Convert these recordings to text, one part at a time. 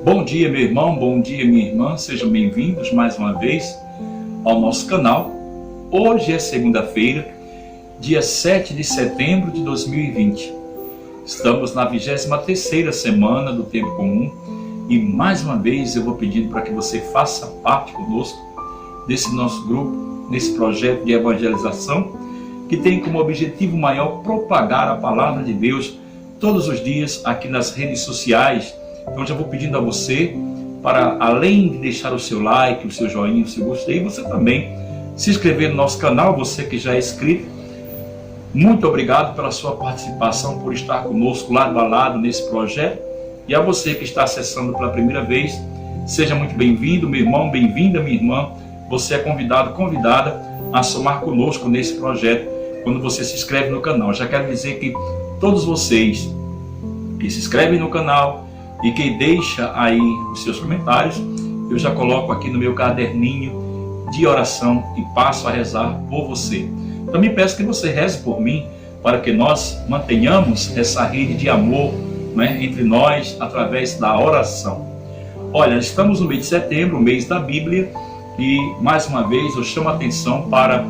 Bom dia, meu irmão, bom dia, minha irmã, sejam bem-vindos mais uma vez ao nosso canal. Hoje é segunda-feira, dia 7 de setembro de 2020. Estamos na 23ª semana do Tempo Comum e mais uma vez eu vou pedindo para que você faça parte conosco desse nosso grupo, nesse projeto de evangelização que tem como objetivo maior propagar a palavra de Deus todos os dias aqui nas redes sociais. Então já vou pedindo a você para, além de deixar o seu like, o seu joinha, o seu gostei, você também se inscrever no nosso canal, você que já é inscrito. Muito obrigado pela sua participação, por estar conosco lado a lado nesse projeto. E a você que está acessando pela primeira vez, seja muito bem-vindo, meu irmão, bem-vinda, minha irmã. Você é convidado, convidada a somar conosco nesse projeto quando você se inscreve no canal. Já quero dizer que todos vocês que se inscrevem no canal e que deixa aí os seus comentários, eu já coloco aqui no meu caderninho de oração e passo a rezar por você. Também peço que você reze por mim, para que nós mantenhamos essa rede de amor, né, entre nós, através da oração. Olha, estamos no mês de setembro, o mês da Bíblia, e mais uma vez eu chamo a atenção para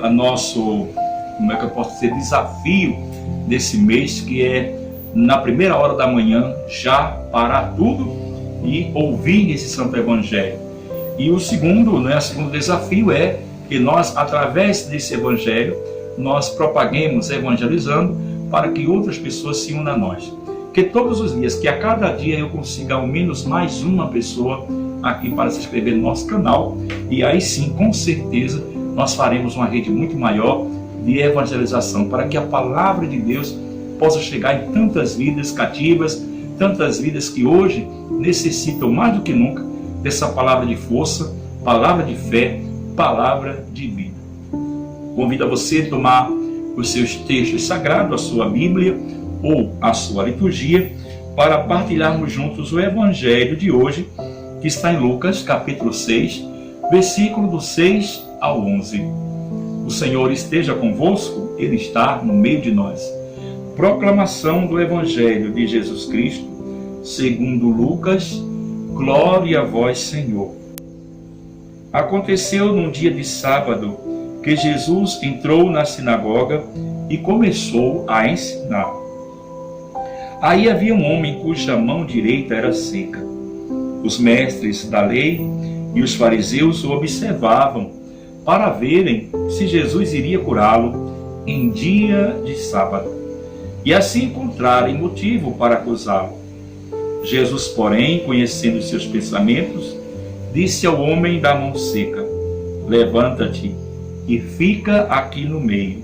a nosso, como é que eu posso dizer, desafio desse mês, que é na primeira hora da manhã já parar tudo e ouvir esse Santo Evangelho. E o segundo desafio é que nós, através desse Evangelho, nós propaguemos evangelizando para que outras pessoas se unam a nós. Que todos os dias, que a cada dia eu consiga ao menos mais uma pessoa aqui para se inscrever no nosso canal, e aí sim, com certeza, nós faremos uma rede muito maior de evangelização, para que a palavra de Deus possa chegar em tantas vidas cativas, tantas vidas que hoje necessitam mais do que nunca dessa palavra de força, palavra de fé, palavra de vida. Convido a você a tomar os seus textos sagrados, a sua Bíblia ou a sua liturgia, para partilharmos juntos o Evangelho de hoje, que está em Lucas, capítulo 6, versículo do 6 ao 11. O Senhor esteja convosco, Ele está no meio de nós. Proclamação do Evangelho de Jesus Cristo, segundo Lucas. Glória a vós, Senhor. Aconteceu num dia de sábado que Jesus entrou na sinagoga e começou a ensinar. Aí havia um homem cuja mão direita era seca. Os mestres da lei e os fariseus o observavam para verem se Jesus iria curá-lo em dia de sábado, e assim encontrarem motivo para acusá-lo. Jesus, porém, conhecendo os seus pensamentos, disse ao homem da mão seca: levanta-te e fica aqui no meio.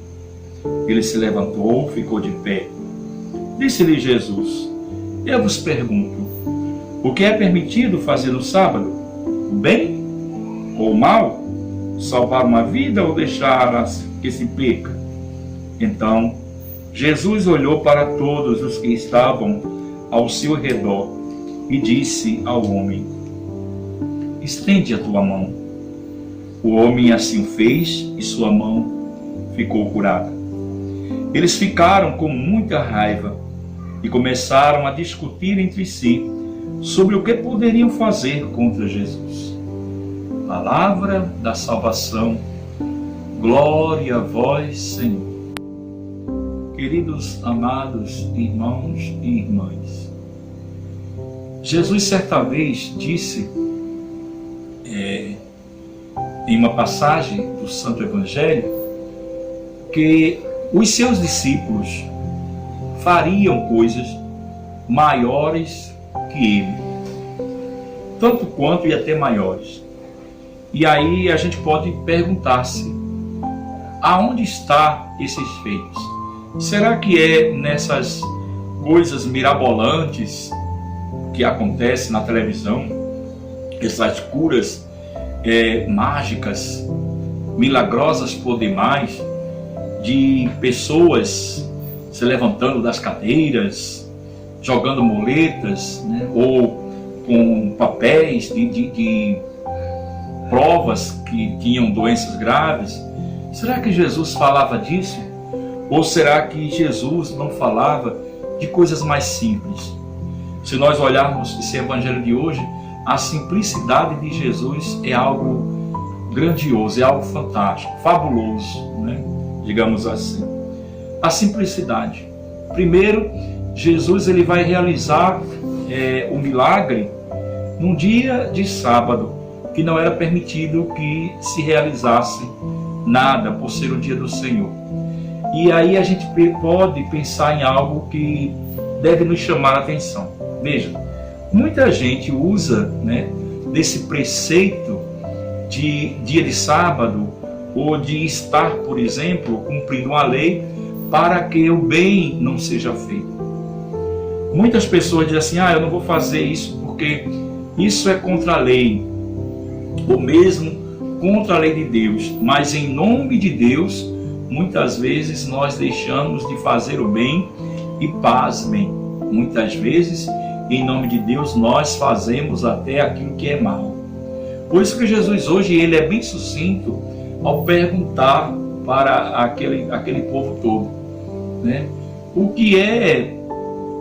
Ele se levantou, ficou de pé. Disse-lhe Jesus: eu vos pergunto, o que é permitido fazer no sábado? O bem ou o mal? Salvar uma vida ou deixar que se perca? Então Jesus olhou para todos os que estavam ao seu redor e disse ao homem: estende a tua mão. O homem assim o fez e sua mão ficou curada. Eles ficaram com muita raiva e começaram a discutir entre si sobre o que poderiam fazer contra Jesus. Palavra da salvação. Glória a vós, Senhor. Queridos, amados irmãos e irmãs, Jesus certa vez disse, em uma passagem do Santo Evangelho, que os seus discípulos fariam coisas maiores que ele, tanto quanto e até maiores. E aí a gente pode perguntar-se, aonde está esses feitos? Será que é nessas coisas mirabolantes que acontecem na televisão, essas curas mágicas, milagrosas por demais, de pessoas se levantando das cadeiras, jogando muletas, né, ou com papéis de provas que tinham doenças graves? Será que Jesus falava disso? Ou será que Jesus não falava de coisas mais simples? Se nós olharmos esse evangelho de hoje, a simplicidade de Jesus é algo grandioso, é algo fantástico, fabuloso, né? Digamos assim. A simplicidade. Primeiro, Jesus ele vai realizar o milagre num dia de sábado, que não era permitido que se realizasse nada por ser o dia do Senhor. E aí a gente pode pensar em algo que deve nos chamar a atenção. Veja, muita gente usa, né, desse preceito de dia de sábado ou de estar, por exemplo, cumprindo uma lei para que o bem não seja feito. Muitas pessoas dizem assim, eu não vou fazer isso porque isso é contra a lei, ou mesmo contra a lei de Deus. Mas em nome de Deus, muitas vezes nós deixamos de fazer o bem e pasmem. Muitas vezes, em nome de Deus, nós fazemos até aquilo que é mal. Por isso que Jesus hoje ele é bem sucinto ao perguntar para aquele povo todo, né? O que é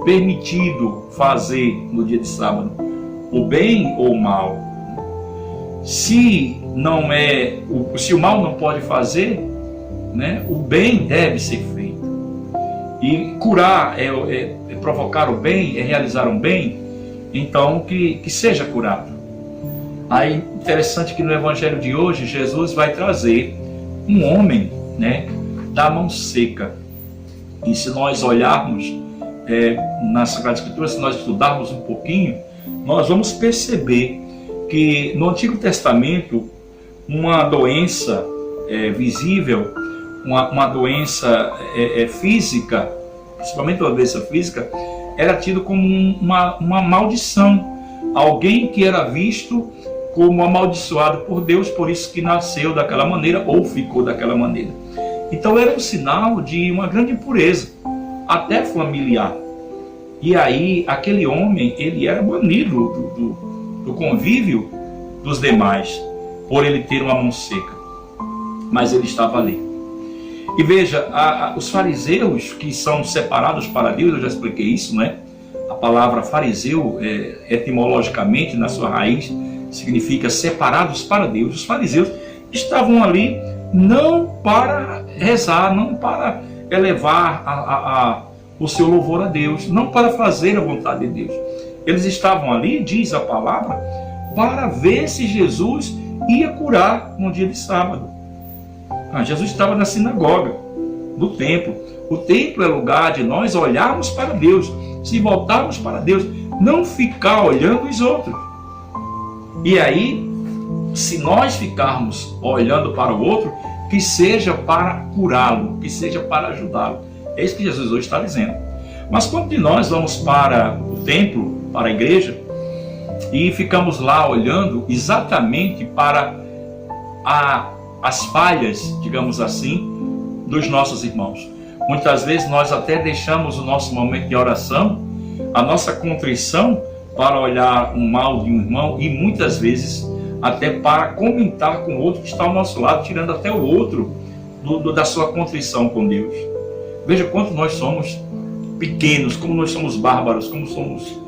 permitido fazer no dia de sábado? O bem ou o mal? Se o mal não pode fazer, né, o bem deve ser feito. E curar é provocar o bem, é realizar um bem, então que seja curado. Aí interessante que no evangelho de hoje Jesus vai trazer um homem, né, da mão seca. E se nós olharmos na Sagrada Escritura, se nós estudarmos um pouquinho, nós vamos perceber que no Antigo Testamento uma doença visível, uma doença física, principalmente uma doença física, era tido como uma maldição. Alguém que era visto como amaldiçoado por Deus, por isso que nasceu daquela maneira ou ficou daquela maneira. Então era um sinal de uma grande impureza, até familiar. E aí aquele homem, ele era banido do convívio dos demais, por ele ter uma mão seca. Mas ele estava ali. E veja, os fariseus que são separados para Deus, eu já expliquei isso, né? A palavra fariseu, etimologicamente, na sua raiz, significa separados para Deus. Os fariseus estavam ali não para rezar, não para elevar o seu louvor a Deus, não para fazer a vontade de Deus. Eles estavam ali, diz a palavra, para ver se Jesus ia curar no dia de sábado. Jesus estava na sinagoga, no templo. O templo é lugar de nós olharmos para Deus, se voltarmos para Deus, não ficar olhando os outros. E aí, se nós ficarmos olhando para o outro, que seja para curá-lo, que seja para ajudá-lo. É isso que Jesus hoje está dizendo. Mas quando de nós vamos para o templo, para a igreja, e ficamos lá olhando exatamente para as falhas, digamos assim, dos nossos irmãos. Muitas vezes nós até deixamos o nosso momento de oração, a nossa contrição, para olhar o mal de um irmão e muitas vezes até para comentar com o outro que está ao nosso lado, tirando até o outro da sua contrição com Deus. Veja quanto nós somos pequenos, como nós somos bárbaros, como somos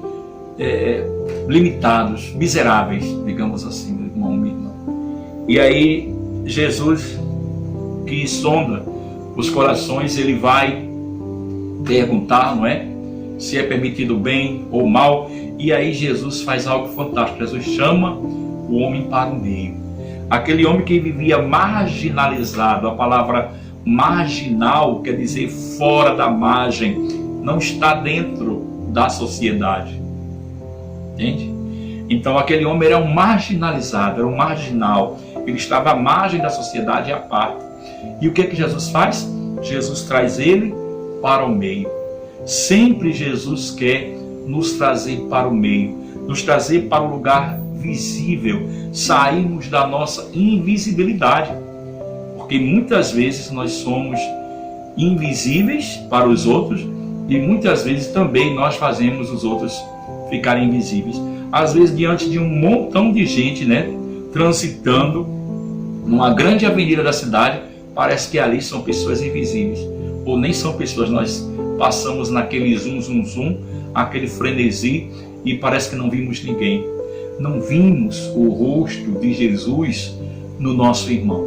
limitados, miseráveis, digamos assim, meu irmão, minha irmã. E aí Jesus, que sonda os corações, ele vai perguntar, não é? Se é permitido bem ou mal. E aí Jesus faz algo fantástico. Jesus chama o homem para o meio. Aquele homem que vivia marginalizado. A palavra marginal quer dizer fora da margem. Não está dentro da sociedade. Entende? Então aquele homem era um marginalizado, era um marginal. Ele estava à margem da sociedade e à parte. E o que Jesus faz? Jesus traz ele para o meio. Sempre Jesus quer nos trazer para o meio, nos trazer para o lugar visível, sairmos da nossa invisibilidade. Porque muitas vezes nós somos invisíveis para os outros e muitas vezes também nós fazemos os outros ficarem invisíveis. Às vezes diante de um montão de gente, né, transitando numa grande avenida da cidade, parece que ali são pessoas invisíveis, ou nem são pessoas. Nós passamos naquele zoom, aquele frenesi, e parece que não vimos ninguém. Não vimos o rosto de Jesus no nosso irmão.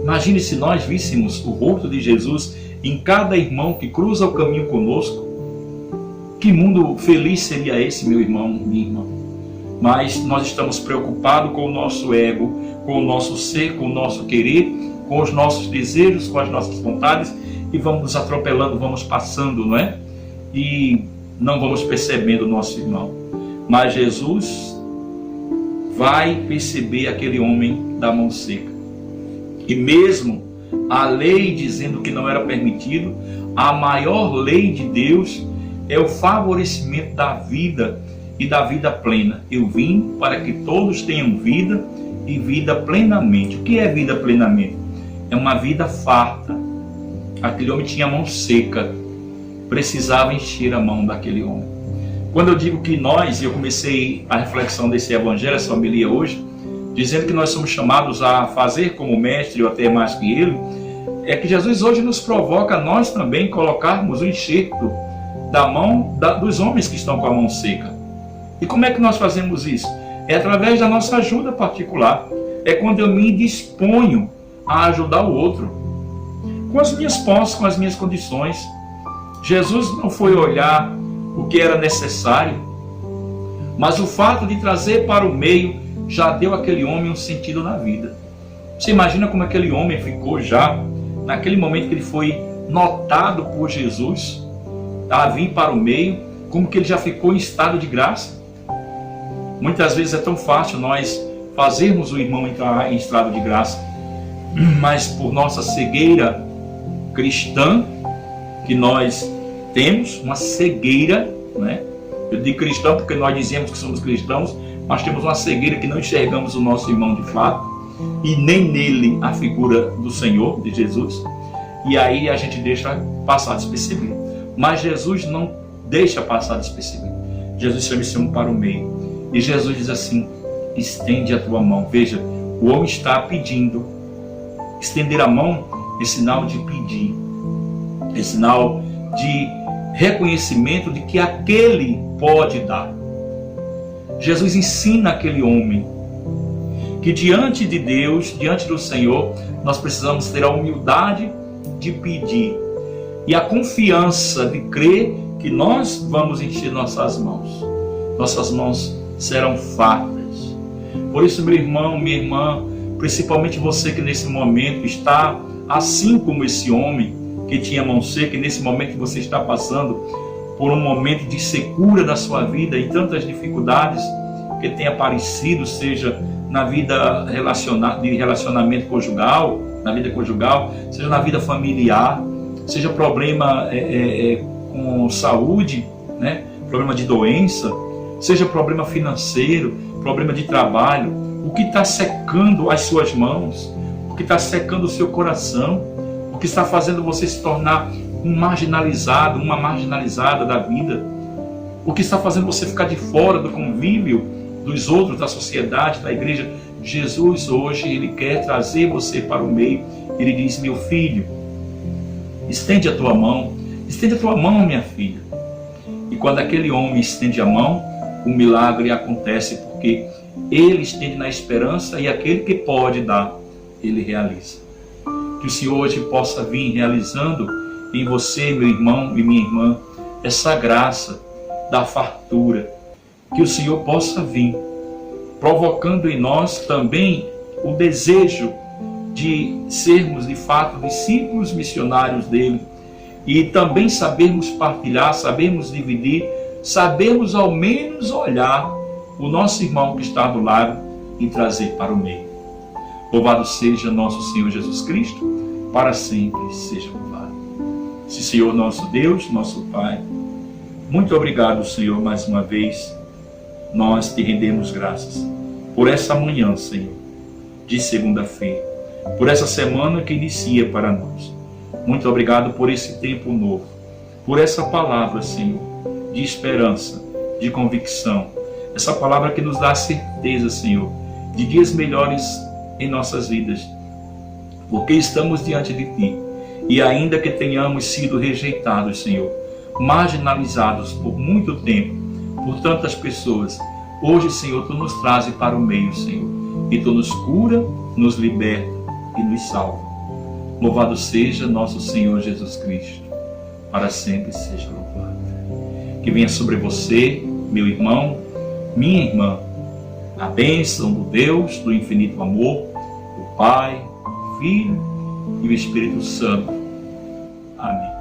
Imagine se nós víssemos o rosto de Jesus em cada irmão que cruza o caminho conosco. Que mundo feliz seria esse, meu irmão, minha irmã? Mas nós estamos preocupados com o nosso ego, com o nosso ser, com o nosso querer, com os nossos desejos, com as nossas vontades, e vamos nos atropelando, vamos passando, não é? E não vamos percebendo o nosso irmão. Mas Jesus vai perceber aquele homem da mão seca. E mesmo a lei dizendo que não era permitido, a maior lei de Deus é o favorecimento da vida e da vida plena. Eu vim para que todos tenham vida e vida plenamente. O que é vida plenamente? É uma vida farta. Aquele homem tinha a mão seca, precisava encher a mão daquele homem. Quando eu digo que nós, e eu comecei a reflexão desse evangelho, essa homilia hoje, dizendo que nós somos chamados a fazer como o mestre ou até mais que ele, é que Jesus hoje nos provoca a nós também colocarmos o enxerto da mão dos homens que estão com a mão seca. E como é que nós fazemos isso? É através da nossa ajuda particular. É quando eu me disponho a ajudar o outro, com as minhas posses, com as minhas condições. Jesus não foi olhar o que era necessário, mas o fato de trazer para o meio já deu àquele homem um sentido na vida. Você imagina como aquele homem ficou já, naquele momento que ele foi notado por Jesus, a vir para o meio, como que ele já ficou em estado de graça. Muitas vezes é tão fácil nós fazermos o irmão entrar em estado de graça, mas por nossa cegueira cristã, que nós temos uma cegueira, né? Eu digo cristão porque nós dizemos que somos cristãos, mas temos uma cegueira que não enxergamos o nosso irmão de fato, e nem nele a figura do Senhor, de Jesus, e aí a gente deixa passar despercebido. Mas Jesus não deixa passar despercebido. Jesus chama esse homem para o meio, e Jesus diz assim: estende a tua mão. Veja, o homem está pedindo. Estender a mão é sinal de pedir, é sinal de reconhecimento de que aquele pode dar. Jesus ensina aquele homem que diante de Deus, diante do Senhor, nós precisamos ter a humildade de pedir e a confiança de crer que nós vamos encher nossas mãos. Nossas mãos serão fartas. Por isso, meu irmão, minha irmã, principalmente você que nesse momento está assim como esse homem que tinha mão seca, e nesse momento que você está passando por um momento de secura da sua vida e tantas dificuldades que tem aparecido, seja na vida de relacionamento conjugal, na vida conjugal, seja na vida familiar, seja problema com saúde, né? Problema de doença, seja problema financeiro, problema de trabalho. O que está secando as suas mãos, o que está secando o seu coração, o que está fazendo você se tornar um marginalizado, uma marginalizada da vida, o que está fazendo você ficar de fora do convívio dos outros, da sociedade, da igreja. Jesus hoje, Ele quer trazer você para o meio. Ele diz: meu filho, estende a tua mão, minha filha. E quando aquele homem estende a mão, o milagre acontece, porque ele estende na esperança, e aquele que pode dar, ele realiza. Que o Senhor hoje possa vir realizando em você, meu irmão e minha irmã, essa graça da fartura. Que o Senhor possa vir provocando em nós também o desejo de sermos de fato discípulos missionários dele, e também sabermos partilhar, sabermos dividir, sabermos ao menos olhar o nosso irmão que está do lado e trazer para o meio. Louvado seja nosso Senhor Jesus Cristo, para sempre seja louvado. Sim, Senhor nosso Deus, nosso Pai, muito obrigado, Senhor, mais uma vez. Nós te rendemos graças por essa manhã, Senhor, de segunda-feira, por essa semana que inicia para nós. Muito obrigado por esse tempo novo, por essa palavra, Senhor, de esperança, de convicção, essa palavra que nos dá certeza, Senhor, de dias melhores em nossas vidas, porque estamos diante de Ti, e ainda que tenhamos sido rejeitados, Senhor, marginalizados por muito tempo, por tantas pessoas. Hoje, Senhor, Tu nos trazes para o meio, Senhor, e Tu nos cura, nos liberta e nos salva. Louvado seja nosso Senhor Jesus Cristo, para sempre seja louvado. Que venha sobre você, meu irmão, minha irmã, a bênção do Deus do infinito amor, o Pai, o Filho e o Espírito Santo. Amém.